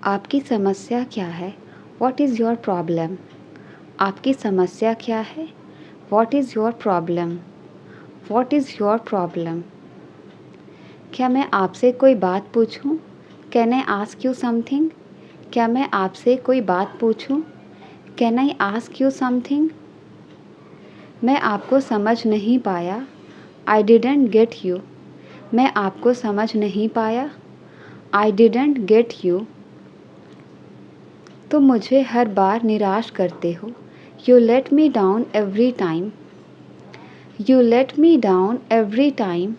आपकी समस्या क्या है? What is your problem? आपकी समस्या क्या है? What is your problem? What is your problem? क्या मैं आपसे कोई बात पूछूं? Can I ask you something? क्या मैं आपसे कोई बात पूछूं? Can I ask you something? मैं आपको समझ नहीं पाया। I didn't get you. मैं आपको समझ नहीं पाया। I didn't get you. तुम मुझे हर बार निराश करते हो। You let me down every time. You let me down every time.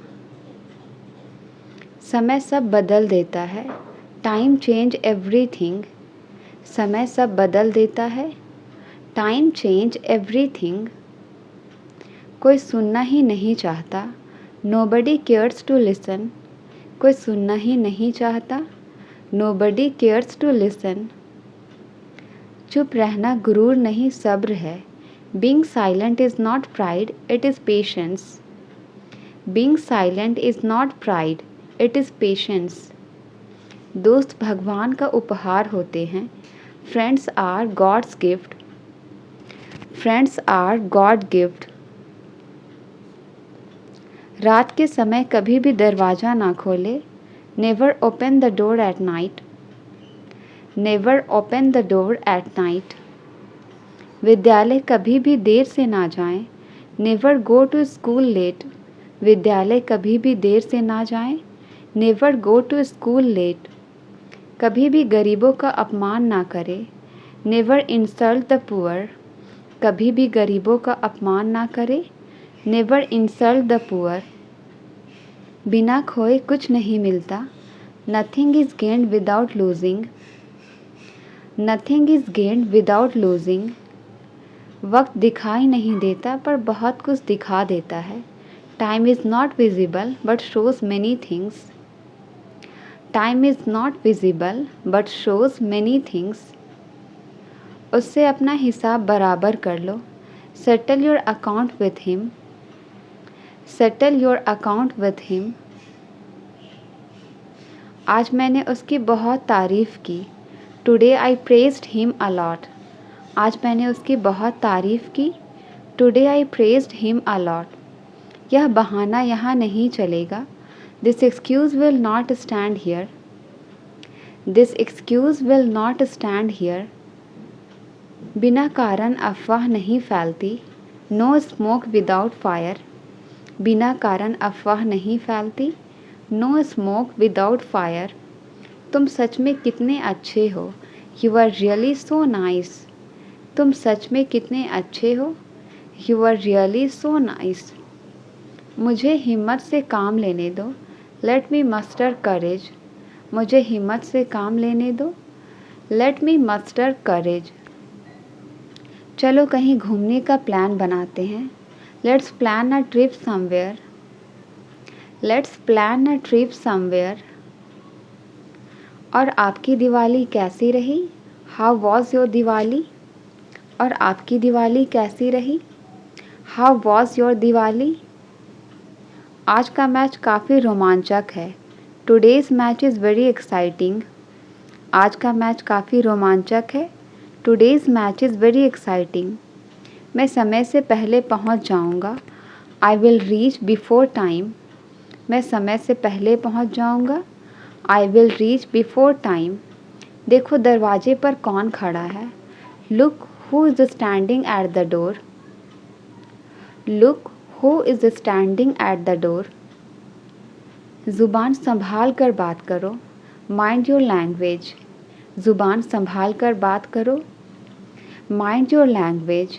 समय सब बदल देता है। Time change everything. समय सब बदल देता है। Time change everything. कोई सुनना ही नहीं चाहता। Nobody cares to listen. कोई सुनना ही नहीं चाहता। Nobody cares to listen. चुप रहना गुरूर नहीं सब्र है। Being silent is not pride, it is patience. Being silent is not pride, it is patience. दोस्त भगवान का उपहार होते हैं. Friends are God's gift. Friends are God gift. रात के समय कभी भी दरवाज़ा ना खोले. Never open the door at night. Never open the door at night. विद्यालय कभी भी देर से ना जाएं. Never go to school late. विद्यालय कभी भी देर से ना जाएं. Never go to school late. कभी भी गरीबों का अपमान ना करें. Never insult the poor. कभी भी गरीबों का अपमान ना करें. Never insult the poor. बिना खोए कुछ नहीं मिलता. Nothing is gained without losing. Nothing is gained without losing. वक्त दिखाई नहीं देता पर बहुत कुछ दिखा देता है. Time is not visible but shows many things. Time is not visible but shows many things. उससे अपना हिसाब बराबर कर लो. Settle your account with him. Settle your account with him. आज मैंने उसकी बहुत तारीफ़ की. Today I praised him a lot. आज मैंने उसकी बहुत तारीफ़ की. Today I praised him a lot. यह बहाना यहाँ नहीं चलेगा. This excuse will not stand here. This excuse will not stand here. बिना कारण अफवाह नहीं फैलती. No smoke without fire. बिना कारण अफवाह नहीं फैलती. No smoke without fire. तुम सच में कितने अच्छे हो. You are really so nice. तुम सच में कितने अच्छे हो. You are really so nice. मुझे हिम्मत से काम लेने दो. Let me muster courage. मुझे हिम्मत से काम लेने दो. Let me muster courage. चलो कहीं घूमने का प्लान बनाते हैं. Let's plan a trip somewhere. Let's plan a trip somewhere. और आपकी दिवाली कैसी रही. How was your Diwali. और आपकी दिवाली कैसी रही. How was your Diwali. आज का मैच काफ़ी रोमांचक है. Today's match is very exciting. आज का मैच काफ़ी रोमांचक है. Today's match is very exciting. मैं समय से पहले पहुंच जाऊंगा. I will reach before time. मैं समय से पहले पहुंच जाऊंगा. I will reach before time. देखो दरवाजे पर कौन खड़ा है. Look who is standing at the door. Look who is standing at the door. ज़ुबान संभाल कर बात करो. Mind your language. ज़ुबान संभाल कर बात करो. Mind your language.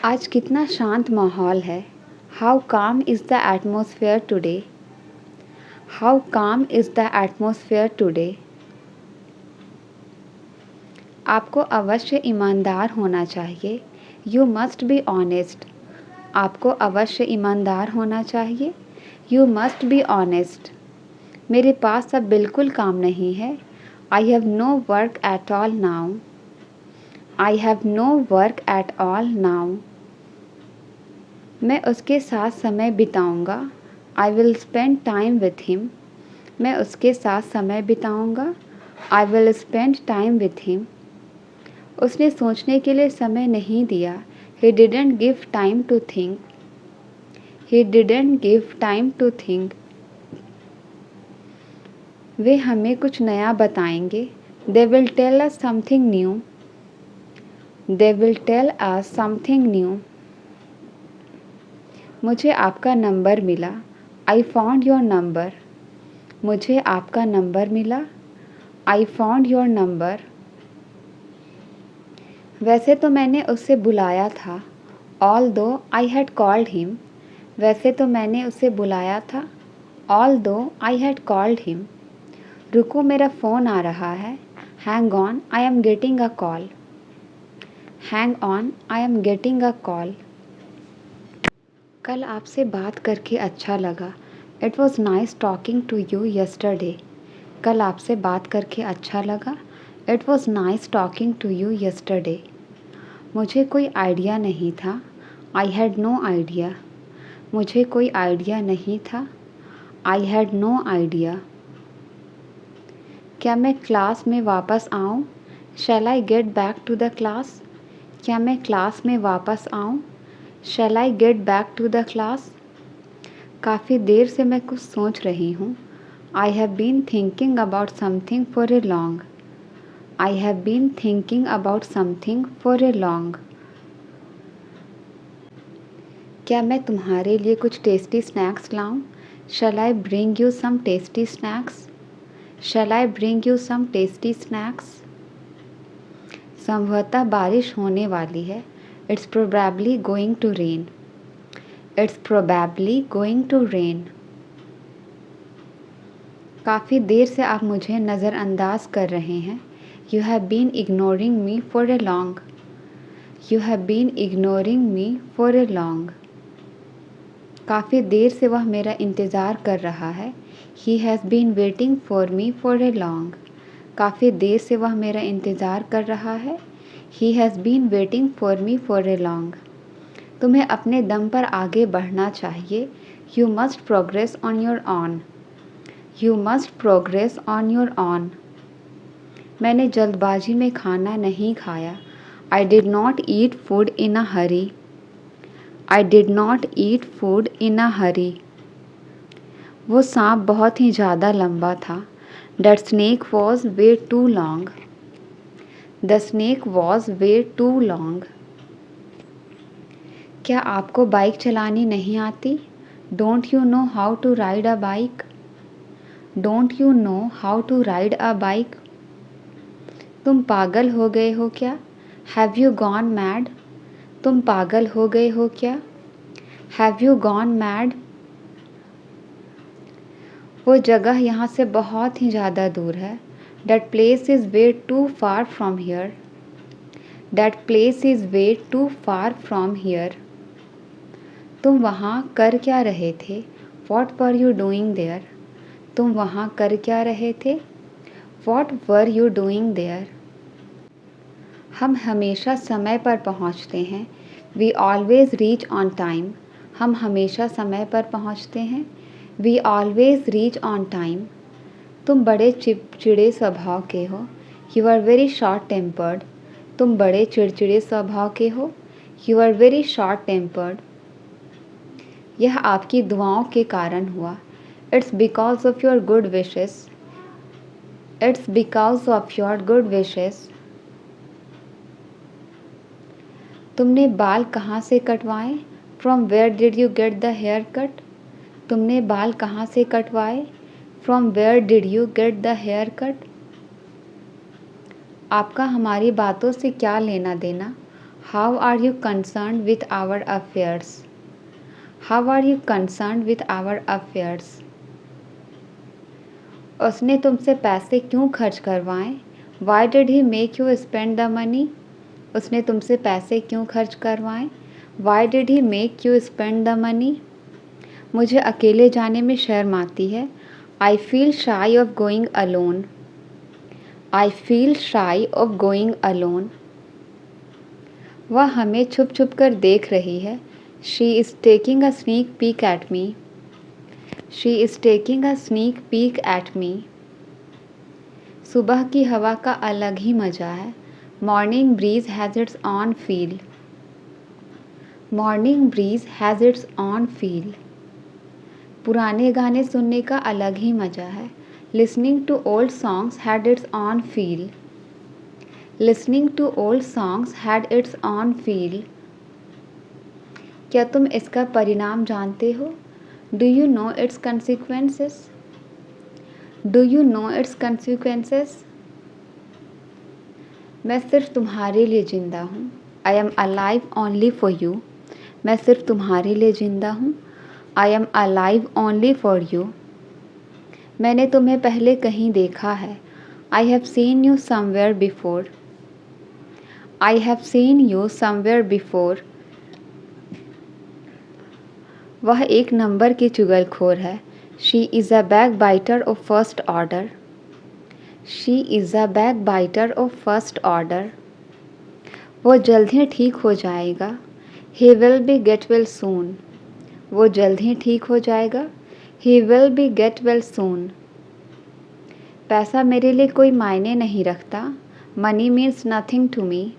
आज कितना शांत माहौल है. हाउ काम is the atmosphere today. How काम इज़ द एटमॉस्फेयर टुडे. आपको अवश्य ईमानदार होना चाहिए. You must be honest. आपको अवश्य ईमानदार होना चाहिए. You must be honest. मेरे पास अब बिल्कुल काम नहीं है. I have no work at all now. I have no work at all now. मैं उसके साथ समय बिताऊंगा. I will spend time with him. मैं उसके साथ समय बिताऊंगा. I will spend time with him. उसने सोचने के लिए समय नहीं दिया. He didn't give time to think. He didn't give time to think. वे हमें कुछ नया बताएंगे. They will tell us something new. They will tell us something new. मुझे आपका नंबर मिला. I found your number. मुझे आपका नंबर मिला. I found your number. वैसे तो मैंने उसे बुलाया था. Although I had called him. वैसे तो मैंने उसे बुलाया था. Although I had called him. रुको मेरा फ़ोन आ रहा है. Hang on, I am getting a call. Hang on, I am getting a call. कल आपसे बात करके अच्छा लगा. It was nice talking to you yesterday. कल आपसे बात करके अच्छा लगा. It was nice talking to you yesterday. मुझे कोई आइडिया नहीं था. I had no idea. मुझे कोई आइडिया नहीं था. I had no idea. क्या मैं क्लास में वापस आऊँ? Shall I get back to the class? क्या मैं क्लास में वापस आऊँ? Shall I get back to the class? काफ़ी देर से मैं कुछ सोच रही हूँ. I have been thinking about something for a long. I have been thinking about something for a long. क्या मैं तुम्हारे लिए कुछ टेस्टी स्नैक्स लाऊं? Shall I bring you some tasty snacks? Shall I bring you some tasty snacks? संभवतः बारिश होने वाली है. It's probably going to rain. It's probably going to rain. काफ़ी देर से आप मुझे नज़रअंदाज कर रहे हैं. You have been ignoring me for a long. You have been ignoring me for a long. काफ़ी देर से वह मेरा इंतज़ार कर रहा है. He has been waiting for me for a long. काफ़ी देर से वह मेरा इंतज़ार कर रहा है. He has been waiting for me for a long. तुम्हें अपने दम पर आगे बढ़ना चाहिए. You must progress on your own. You must progress on your own. मैंने जल्दबाजी में खाना नहीं खाया. I did not eat food in a hurry. I did not eat food in a hurry. वो सांप बहुत ही ज़्यादा लंबा था. That snake was way too long. The snake was way too long. क्या आपको बाइक चलानी नहीं आती? Don't you know how to ride a bike? Don't you know how to ride a bike? तुम पागल हो गए हो क्या? Have you gone mad? तुम पागल हो गए हो क्या? Have you gone mad? वो जगह यहाँ से बहुत ही ज़्यादा दूर है. That place is way too far from here. That place is way too far from here. तुम वहाँ कर क्या रहे थे? What were you doing there? तुम वहाँ कर क्या रहे थे? What were you doing there? हम हमेशा समय पर पहुँचते हैं. We always reach on time. हम हमेशा समय पर पहुँचते हैं. We always reach on time. तुम बड़े चिड़चिड़े स्वभाव के हो. You are very short tempered. तुम बड़े चिड़चिड़े स्वभाव के हो. You are very short tempered. यह आपकी दुआओं के कारण हुआ. It's because of your good wishes. It's because of your good wishes. तुमने बाल कहाँ से कटवाए? From where did you get the haircut? तुमने बाल कहाँ से कटवाए? From where did you get the haircut? आपका हमारी बातों से क्या लेना देना? How are you concerned with our affairs? How are you concerned with our affairs? उसने तुमसे पैसे क्यों खर्च करवाए? Why did he make you spend the money? उसने तुमसे पैसे क्यों खर्च करवाए? Why did he make you spend the money? मुझे अकेले जाने में शर्म आती है. I feel shy of going alone. I feel shy of going alone. वह हमें छुप छुप कर देख रही है. She is taking a sneak peek at me. She is taking a sneak peek at me. सुबह की हवा का अलग ही मज़ा है। Morning breeze has its own feel. Morning breeze has its own feel. पुराने गाने सुनने का अलग ही मज़ा है। Listening to old songs had its own feel. Listening to old songs had its own feel. क्या तुम इसका परिणाम जानते हो? Do you know its consequences? Do you know its consequences? मैं सिर्फ तुम्हारे लिए ज़िंदा हूँ। I am alive only for you. मैं सिर्फ तुम्हारे लिए ज़िंदा हूँ। I am alive only for you. मैंने तुम्हें पहले कहीं देखा है। I have seen you somewhere before. I have seen you somewhere before. वह एक नंबर की चुगलखोर है। She is a back biter of first order. She is a back biter of first order. वो जल्द ही ठीक हो जाएगा। He will be get well सून। वो जल्द ही ठीक हो जाएगा। He will be get well soon. पैसा मेरे लिए कोई मायने नहीं रखता। Money means nothing to me.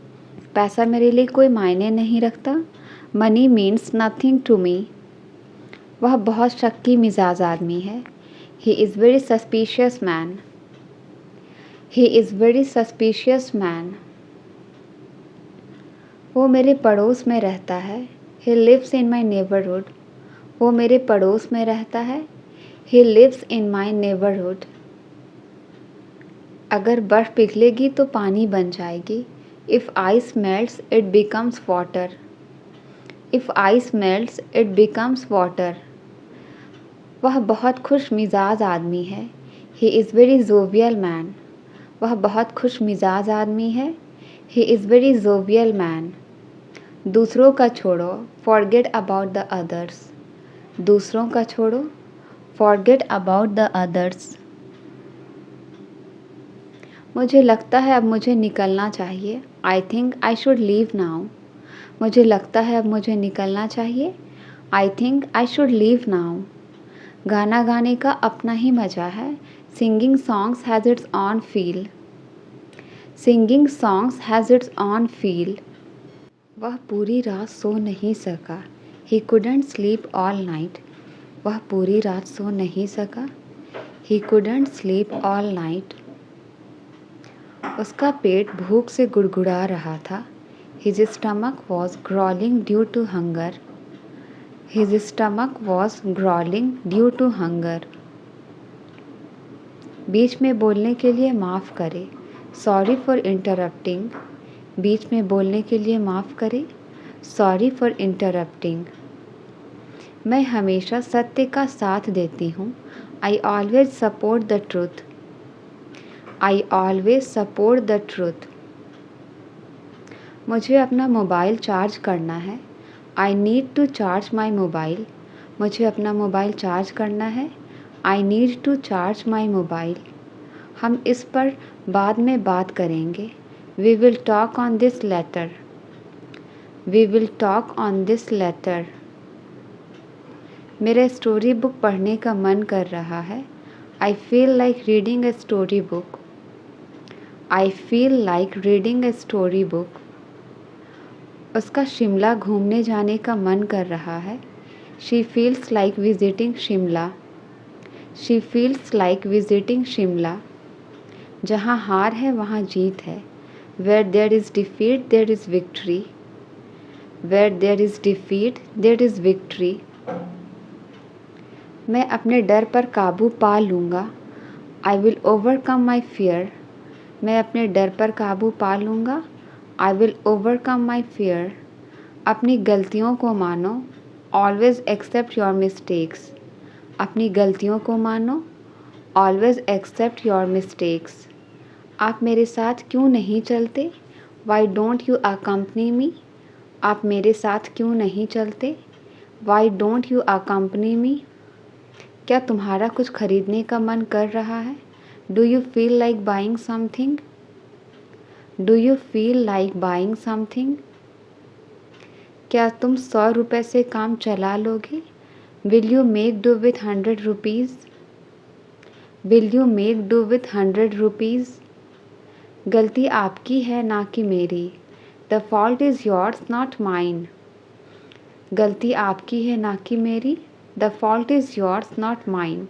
पैसा मेरे लिए कोई मायने नहीं रखता। Money means nothing to me. वह बहुत शक्की मिजाज आदमी है। He is very suspicious man. He is very suspicious man. वो मेरे पड़ोस में रहता है। He lives in my neighbourhood. वो मेरे पड़ोस में रहता है। He lives in my neighbourhood. अगर बर्फ़ पिघलेगी तो पानी बन जाएगी। If ice melts it becomes water. If ice melts it becomes water. वह बहुत खुश मिजाज आदमी है। He is very jovial man. वह बहुत खुश मिजाज आदमी है। He is very jovial man. दूसरों का छोड़ो, फॉरगेट अबाउट द अदर्स। दूसरों का छोड़ो, फॉरगेट अबाउट द अदर्स। मुझे लगता है अब मुझे निकलना चाहिए। I think I should leave now. मुझे लगता है अब मुझे निकलना चाहिए। I think I should leave now. गाना गाने का अपना ही मज़ा है। Singing songs has its own feel. Singing songs has its own feel. वह पूरी रात सो नहीं सका। He couldn't sleep all night. वह पूरी रात सो नहीं सका। He couldn't sleep all night. उसका पेट भूख से गुड़गुड़ा रहा था। His stomach was growling due to hunger. His stomach was growling due to hunger. बीच में बोलने के लिए माफ़ करे। Sorry for interrupting. बीच में बोलने के लिए माफ़ करे। Sorry for interrupting. मैं हमेशा सत्य का साथ देती हूँ। I always support the truth. I always support the truth. मुझे अपना मोबाइल चार्ज करना है। I need to charge my mobile. मुझे अपना मोबाइल चार्ज करना है। I need to charge my mobile. हम इस पर बाद में बात करेंगे। We will talk on this later. We will talk on this later. मेरा स्टोरी बुक पढ़ने का मन कर रहा है। I feel like reading a story book. I feel like reading a story book. उसका शिमला घूमने जाने का मन कर रहा है। She feels like visiting Shimla. She feels like visiting Shimla. जहाँ हार है वहाँ जीत है। Where there is defeat there is victory. Where there is defeat there is victory. मैं अपने डर पर काबू पा लूँगा। I will overcome my fear. मैं अपने डर पर काबू पा लूँगा। I will overcome my fear. अपनी गलतियों को मानो। Always accept your mistakes. अपनी गलतियों को मानो। Always accept your mistakes. आप मेरे साथ क्यों नहीं चलते? Why don't you accompany me? आप मेरे साथ क्यों नहीं चलते? Why don't you accompany me? क्या तुम्हारा कुछ खरीदने का मन कर रहा है? Do you feel like buying something? Do you feel like buying something? क्या तुम 100 रुपये से काम चला लोगे? Will you make do with 100 rupees? Will you make do with 100 rupees? गलती आपकी है ना कि मेरी, the fault is yours not mine. गलती आपकी है ना कि मेरी, the fault is yours not mine.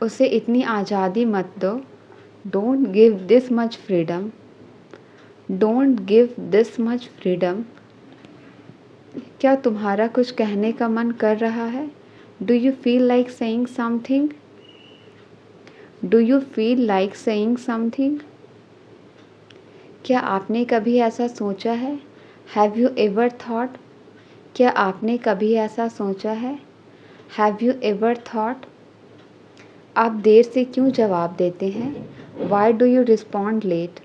उसे इतनी आज़ादी मत दो, don't give this much freedom. Don't give this much freedom. क्या तुम्हारा कुछ कहने का मन कर रहा है? Do you feel like saying something? Do you feel like saying something? क्या आपने कभी ऐसा सोचा है? Have you ever thought? क्या आपने कभी ऐसा सोचा है? Have you ever thought? आप देर से क्यों जवाब देते हैं? Why do you respond late?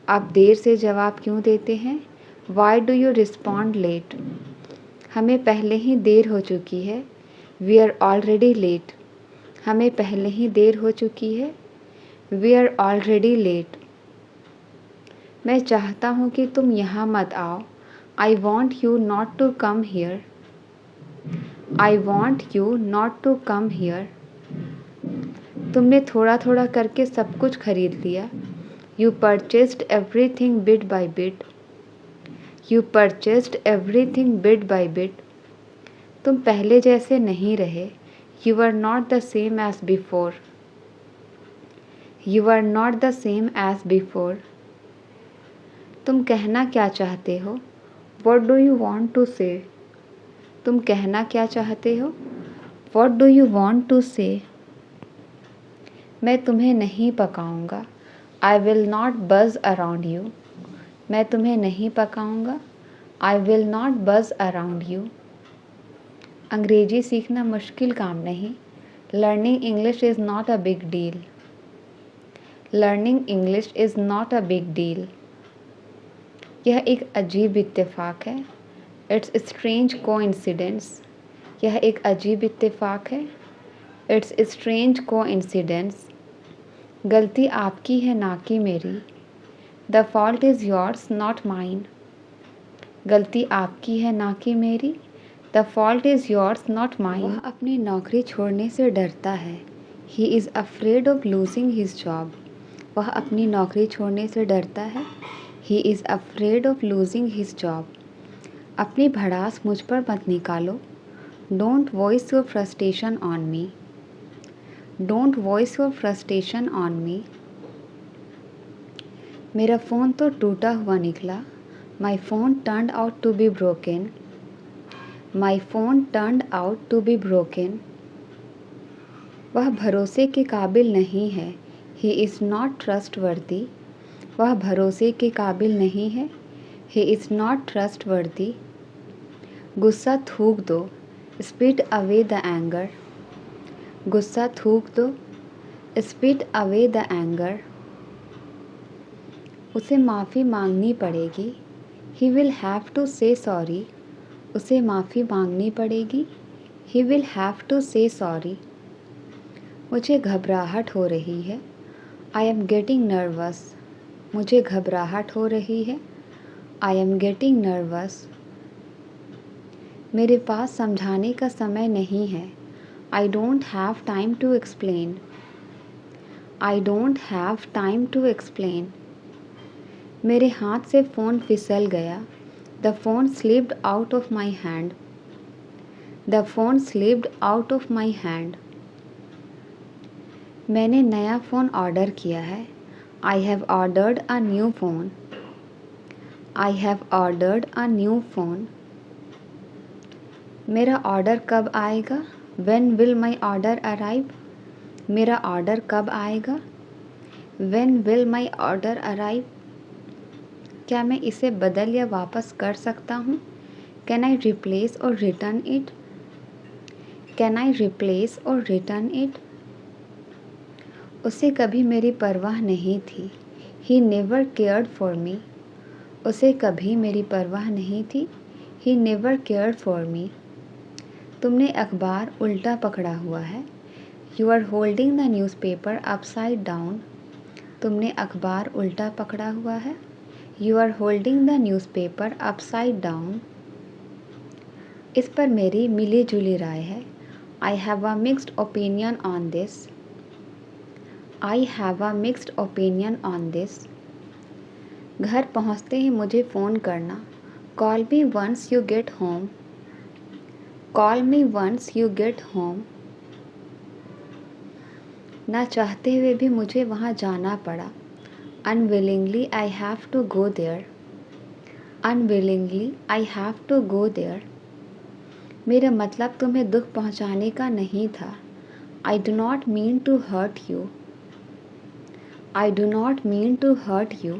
आप देर से जवाब क्यों देते हैं? Why do you respond late? हमें पहले ही देर हो चुकी है। We are already late. हमें पहले ही देर हो चुकी है। We are already late. मैं चाहता हूँ कि तुम यहाँ मत आओ। I want you not to come here. I want you not to come here. तुमने थोड़ा थोड़ा करके सब कुछ खरीद लिया। You purchased everything bit by bit. You purchased everything bit by bit. तुम पहले जैसे नहीं रहे। You are not the same as before. You are not the same as before. तुम कहना क्या चाहते हो? What do you want to say? तुम कहना क्या चाहते हो? What do you want to say? मैं तुम्हें नहीं पकाऊंगा। I will not buzz around you. मैं तुम्हें नहीं पकाऊंगा। I will not buzz around you. अंग्रेजी सीखना मुश्किल काम नहीं। Learning English is not a big deal. Learning English is not a big deal. यह एक अजीब इत्तेफाक है। It's strange coincidence. यह एक अजीब इत्तेफाक है। It's strange coincidence. गलती आपकी है ना कि मेरी। The fault is yours not mine. गलती आपकी है ना कि मेरी। The fault is yours not mine. वह अपनी नौकरी छोड़ने से डरता है। He is afraid of losing his job. वह अपनी नौकरी छोड़ने से डरता है। He is afraid of losing his job. अपनी भड़ास मुझ पर मत निकालो। Don't voice your frustration on me. Don't voice your frustration on me. मेरा फ़ोन तो टूटा हुआ निकला। My phone turned out to be broken. My phone turned out to be broken. वह भरोसे के काबिल नहीं है। He is not trustworthy. वह भरोसे के काबिल नहीं है। He is not trustworthy. गुस्सा थूक दो। Spit away the anger. गुस्सा थूक दो। Spit away the anger. उसे माफ़ी मांगनी पड़ेगी। He will have to say sorry. उसे माफ़ी मांगनी पड़ेगी। He will have to say sorry. मुझे घबराहट हो रही है। I am getting nervous. मुझे घबराहट हो रही है। I am getting nervous. मेरे पास समझाने का समय नहीं है। I don't have time to explain. I don't have time to explain. मेरे हाथ से फ़ोन फिसल गया। The phone slipped out of my hand. The phone slipped out of my hand. मैंने नया फ़ोन ऑर्डर किया है। I have ordered a new phone. I have ordered a new phone. मेरा ऑर्डर कब आएगा? When will my order arrive? मेरा order कब आएगा? When will my order arrive? क्या मैं इसे बदल या वापस कर सकता हूँ? Can I replace or return it? Can I replace or return it? उसे कभी मेरी परवाह नहीं थी। He never cared for me. उसे कभी मेरी परवाह नहीं थी। He never cared for me. तुमने अखबार उल्टा पकड़ा हुआ है। You are holding the newspaper upside down. तुमने अखबार उल्टा पकड़ा हुआ है। You are holding the newspaper upside down. इस पर मेरी मिली जुली राय है। I have a mixed opinion on this. I have a mixed opinion on this. घर पहुँचते ही मुझे फ़ोन करना। Call me once you get home. Call me once you get home. ना चाहते हुए भी मुझे वहाँ जाना पड़ा। Unwillingly I have to go there. Unwillingly I have to go there. मेरा मतलब तुम्हें दुख पहुँचाने का नहीं था। I do not mean to hurt you. I do not mean to hurt you.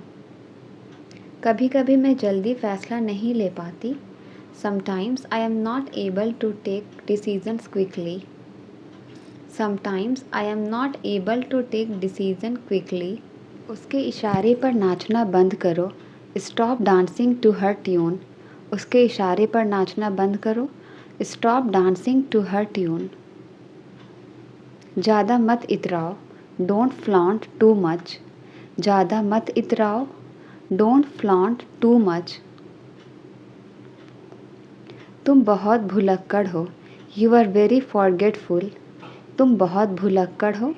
कभी कभी मैं जल्दी फ़ैसला नहीं ले पाती। Sometimes I am not able to take decisions quickly. Sometimes I am not able to take decision quickly. उसके इशारे पर नाचना बंद करो। Stop dancing to her tune. उसके इशारे पर नाचना बंद करो। Stop dancing to her tune. ज़्यादा मत इतराओ। Don't flaunt too much. ज़्यादा मत इतराओ। Don't flaunt too much. तुम बहुत भुलक्कड़ हो। You are very forgetful. तुम बहुत भुलक्कड़ हो।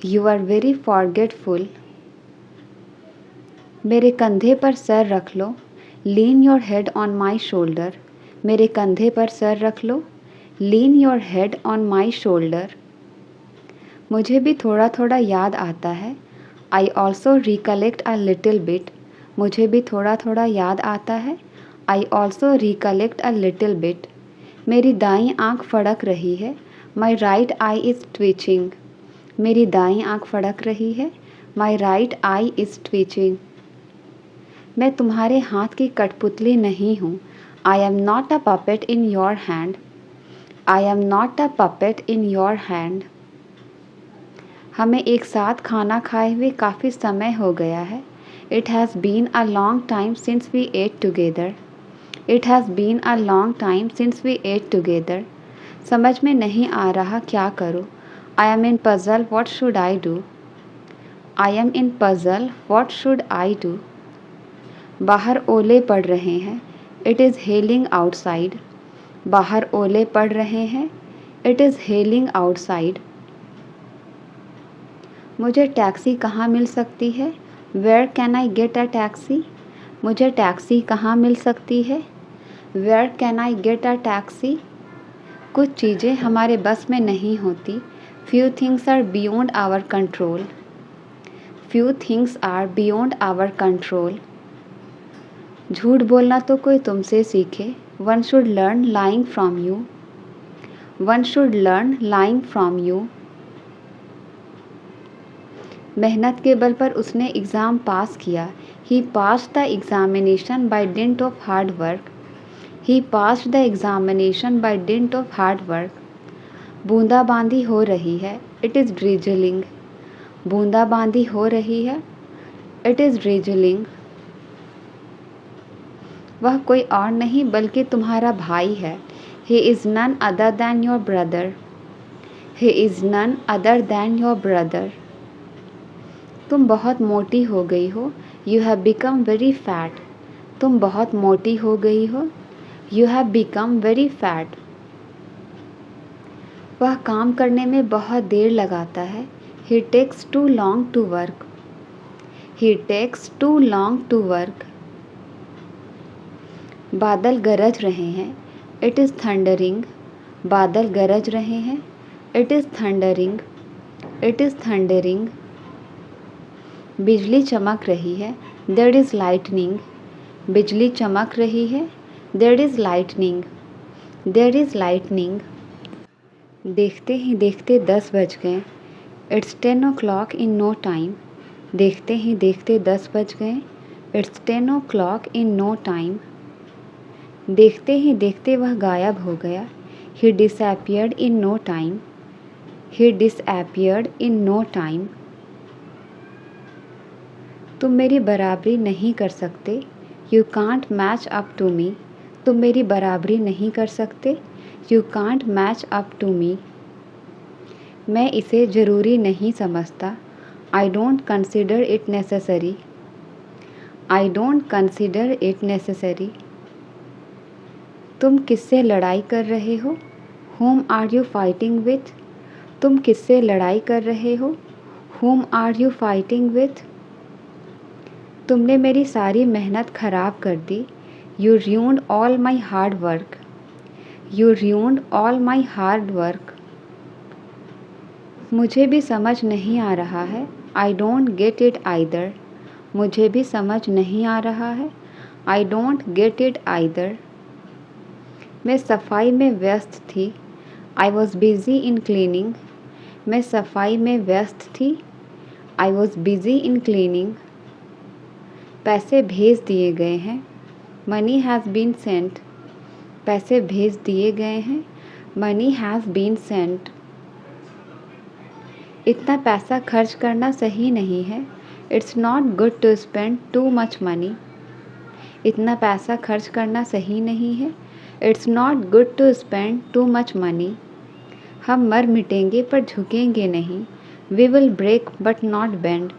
You are very forgetful. मेरे कंधे पर सर रख लो। Lean your head on my shoulder. मेरे कंधे पर सर रख लो। Lean your head on my shoulder. मुझे भी थोड़ा थोड़ा याद आता है। I also recollect a little bit. मुझे भी थोड़ा थोड़ा याद आता है। I also recollect a little bit. मेरी दाईं आँख फड़क रही है। My right eye is twitching. मेरी दाईं आँख फड़क रही है। My right eye is twitching. मैं तुम्हारे हाथ की कठपुतली नहीं हूँ। I am not a puppet in your hand. I am not a puppet in your hand. हमें एक साथ खाना खाए हुए काफ़ी समय हो गया है। It has been a long time since we ate together. It has been a long time since we ate together. समझ में नहीं आ रहा क्या करूँ। I am in puzzle what should I do. I am in puzzle what should I do. बाहर ओले पड़ रहे हैं। It is hailing outside. बाहर ओले पड़ रहे हैं। It is hailing outside. मुझे टैक्सी कहाँ मिल सकती है। Where can I get a taxi. मुझे टैक्सी कहाँ मिल सकती है। Where can I get a taxi. कुछ चीज़ें हमारे बस में नहीं होती। Few things are beyond our control. Few things are beyond our control. झूठ बोलना तो कोई तुमसे सीखे। One should learn lying from you. One should learn lying from you. मेहनत के बल पर उसने एग्ज़ाम पास किया। He passed the examination by dint of hard work. He passed the examination by dint of hard work. बूंदाबांदी हो रही है। It is drizzling. बूंदाबांदी हो रही है। It is drizzling. वह कोई और नहीं बल्कि तुम्हारा भाई है। He is none other than your brother. He is none other than your brother. तुम बहुत मोटी हो गई हो। You have become very fat. तुम बहुत मोटी हो गई हो। You have become very fat. वह काम करने में बहुत देर लगाता है। He takes too long to work. He takes too long to work. बादल गरज रहे हैं। It is thundering. बादल गरज रहे हैं। It is thundering. It is thundering. बिजली चमक रही है। There is lightning. बिजली चमक रही है। There is lightning. There is lightning. देखते ही देखते 10 बज गए। It's 10 o'clock in no time. देखते ही देखते 10 बज गए। It's 10 o'clock in no time. देखते ही देखते वह गायब हो गया। He disappeared in no time. He disappeared in no time. तुम मेरी बराबरी नहीं कर सकते। You can't match up to me. तुम मेरी बराबरी नहीं कर सकते। You can't match up to me. मैं इसे ज़रूरी नहीं समझता। I don't consider it necessary. I don't consider it necessary. तुम किससे लड़ाई कर रहे हो। Home are you fighting with. तुम किससे लड़ाई कर रहे हो। Whom are you fighting with? तुमने मेरी सारी मेहनत ख़राब कर दी. You ruined all my hard work. You ruined all my hard work. मुझे भी समझ नहीं आ रहा है. I don't get it either. मुझे भी समझ नहीं आ रहा है. I don't get it either. मैं सफाई में व्यस्त थी. I was busy in cleaning. मैं सफाई में व्यस्त थी. I was busy in cleaning. पैसे भेज दिए गए हैं. Money has been sent. पैसे भेज दिए गए हैं. Money has been sent. इतना पैसा खर्च करना सही नहीं है. It's not good to spend too much money. इतना पैसा खर्च करना सही नहीं है. It's not good to spend too much money. हम मर मिटेंगे पर झुकेंगे नहीं. We will break but not bend.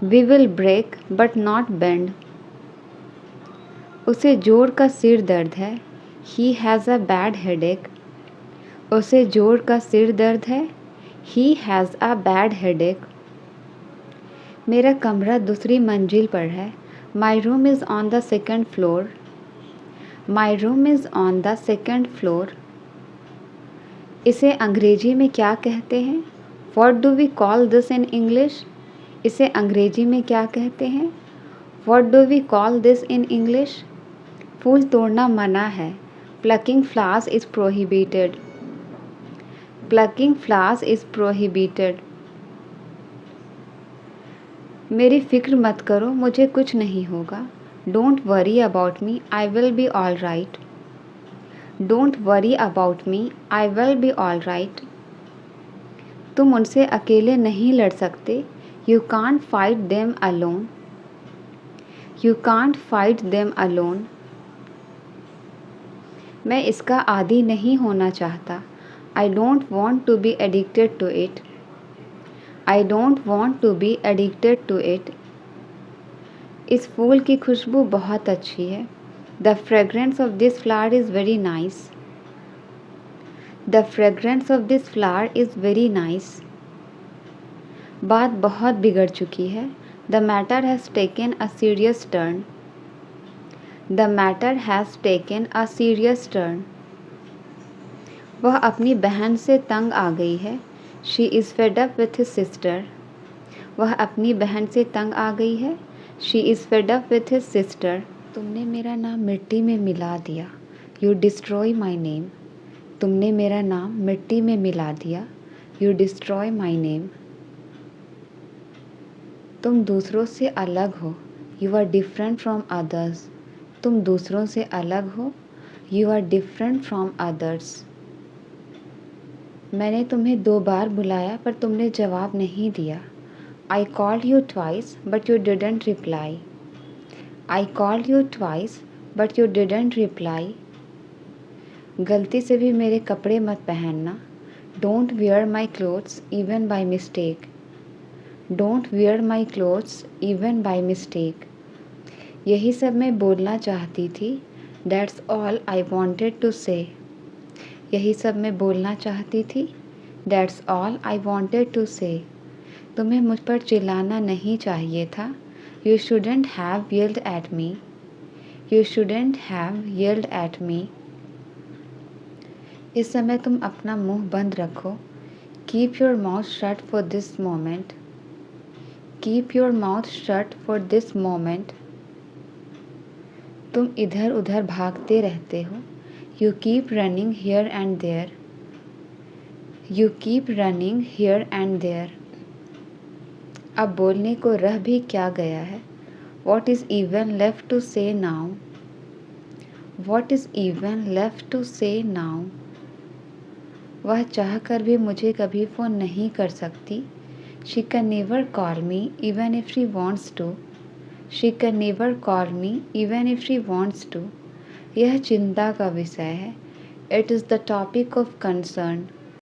We will break but not bend. उसे जोर का सिर दर्द है. He has a bad headache. उसे जोर का सिर दर्द है. He has a bad headache. मेरा कमरा दूसरी मंजिल पर है. My room is on the second floor. My room is on the second floor. इसे अंग्रेजी में क्या कहते हैं? What do we call this in English? इसे अंग्रेजी में क्या कहते हैं? What do we call this in English? फूल तोड़ना मना है. Plucking flowers is prohibited. Plucking flowers is prohibited. मेरी फिक्र मत करो, मुझे कुछ नहीं होगा. Don't worry about me, I will be all right. Don't worry about me, I will be all right. तुम उनसे अकेले नहीं लड़ सकते. You can't fight them alone. You can't fight them alone. मैं इसका आदी नहीं होना चाहता. I don't want to be addicted to it. I don't want to be addicted to it. इस फूल की खुशबू बहुत अच्छी है. The fragrance of this flower is very nice. The fragrance of this flower is very nice. बात बहुत बिगड़ चुकी है. The matter has taken a serious turn. The matter has taken a serious turn. वह अपनी बहन से तंग आ गई है. She is fed up with his sister. वह अपनी बहन से तंग आ गई है. She is fed up with his sister. तुमने मेरा नाम मिट्टी में मिला दिया. You destroy my name. तुमने मेरा नाम मिट्टी में मिला दिया. You destroy my name. तुम दूसरों से अलग हो. You are different from others. तुम दूसरों से अलग हो. You are different from others. मैंने तुम्हें 2 बार बुलाया पर तुमने जवाब नहीं दिया. I called you twice but you didn't reply. I called you twice but you didn't reply. गलती से भी मेरे कपड़े मत पहनना. Don't wear my clothes even by mistake. Don't wear my clothes even by mistake. यही सब मैं बोलना चाहती थी. That's all I wanted to say. यही सब मैं बोलना चाहती थी. That's all I wanted to say. तुम्हें मुझ पर चिल्लाना नहीं चाहिए था. You shouldn't have yelled at me. You shouldn't have yelled at me. इस समय तुम अपना मुंह बंद रखो. Keep your mouth shut for this moment. Keep your mouth shut for this moment. तुम इधर उधर भागते रहते हो. You keep running here and there. You keep running here and there. अब बोलने को रह भी क्या गया है. What is even left to say now? What is even left to say now? वह चाहकर भी मुझे कभी फ़ोन नहीं कर सकती. She can never call me even if she wants to. She can never call me even if she wants to. यह चिंता का विषय है. It is the topic of concern.